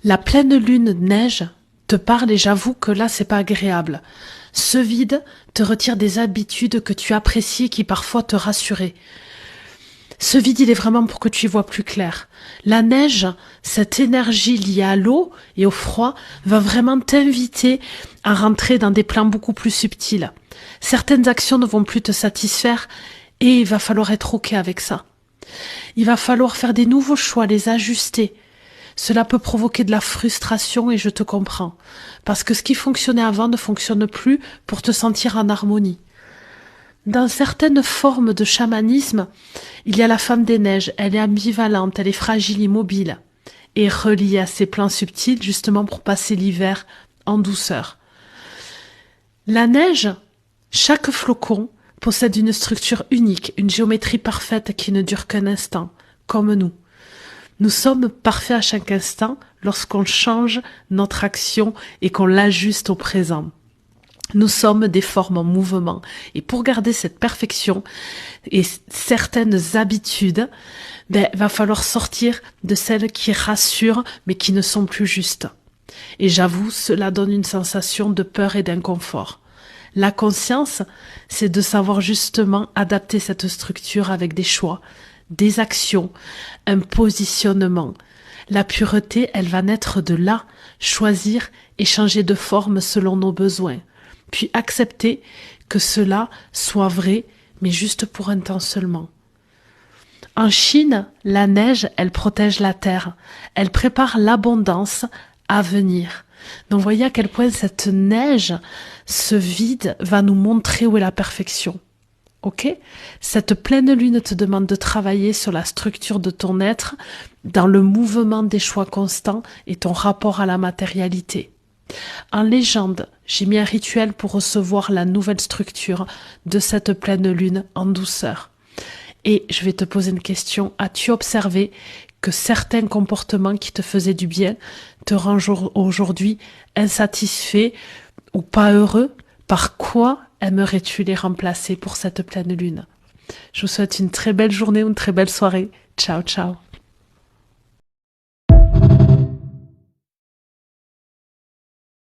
La pleine lune neige te parle et j'avoue que là, c'est pas agréable. Ce vide te retire des habitudes que tu apprécies et qui parfois te rassuraient. Ce vide, il est vraiment pour que tu y vois plus clair. La neige, cette énergie liée à l'eau et au froid, va vraiment t'inviter à rentrer dans des plans beaucoup plus subtils. Certaines actions ne vont plus te satisfaire et il va falloir être OK avec ça. Il va falloir faire des nouveaux choix, les ajuster. Cela peut provoquer de la frustration et je te comprends. Parce que ce qui fonctionnait avant ne fonctionne plus pour te sentir en harmonie. Dans certaines formes de chamanisme, il y a la femme des neiges. Elle est ambivalente, elle est fragile, immobile et reliée à ces plans subtils justement pour passer l'hiver en douceur. La neige, chaque flocon possède une structure unique, une géométrie parfaite qui ne dure qu'un instant, comme nous. Nous sommes parfaits à chaque instant lorsqu'on change notre action et qu'on l'ajuste au présent. Nous sommes des formes en mouvement et pour garder cette perfection et certaines habitudes, va falloir sortir de celles qui rassurent mais qui ne sont plus justes. Et j'avoue, cela donne une sensation de peur et d'inconfort. La conscience, c'est de savoir justement adapter cette structure avec des choix, des actions, un positionnement. La pureté, elle va naître de là, choisir et changer de forme selon nos besoins. Puis accepter que cela soit vrai, mais juste pour un temps seulement. En Chine, la neige, elle protège la terre. Elle prépare l'abondance à venir. Donc voyez à quel point cette neige, ce vide, va nous montrer où est la perfection. Ok ? Cette pleine lune te demande de travailler sur la structure de ton être, dans le mouvement des choix constants et ton rapport à la matérialité. En légende, j'ai mis un rituel pour recevoir la nouvelle structure de cette pleine lune en douceur. Et je vais te poser une question. As-tu observé que certains comportements qui te faisaient du bien te rendent aujourd'hui insatisfait ou pas heureux? Par quoi aimerais-tu les remplacer pour cette pleine lune? Je vous souhaite une très belle journée ou une très belle soirée. Ciao, ciao.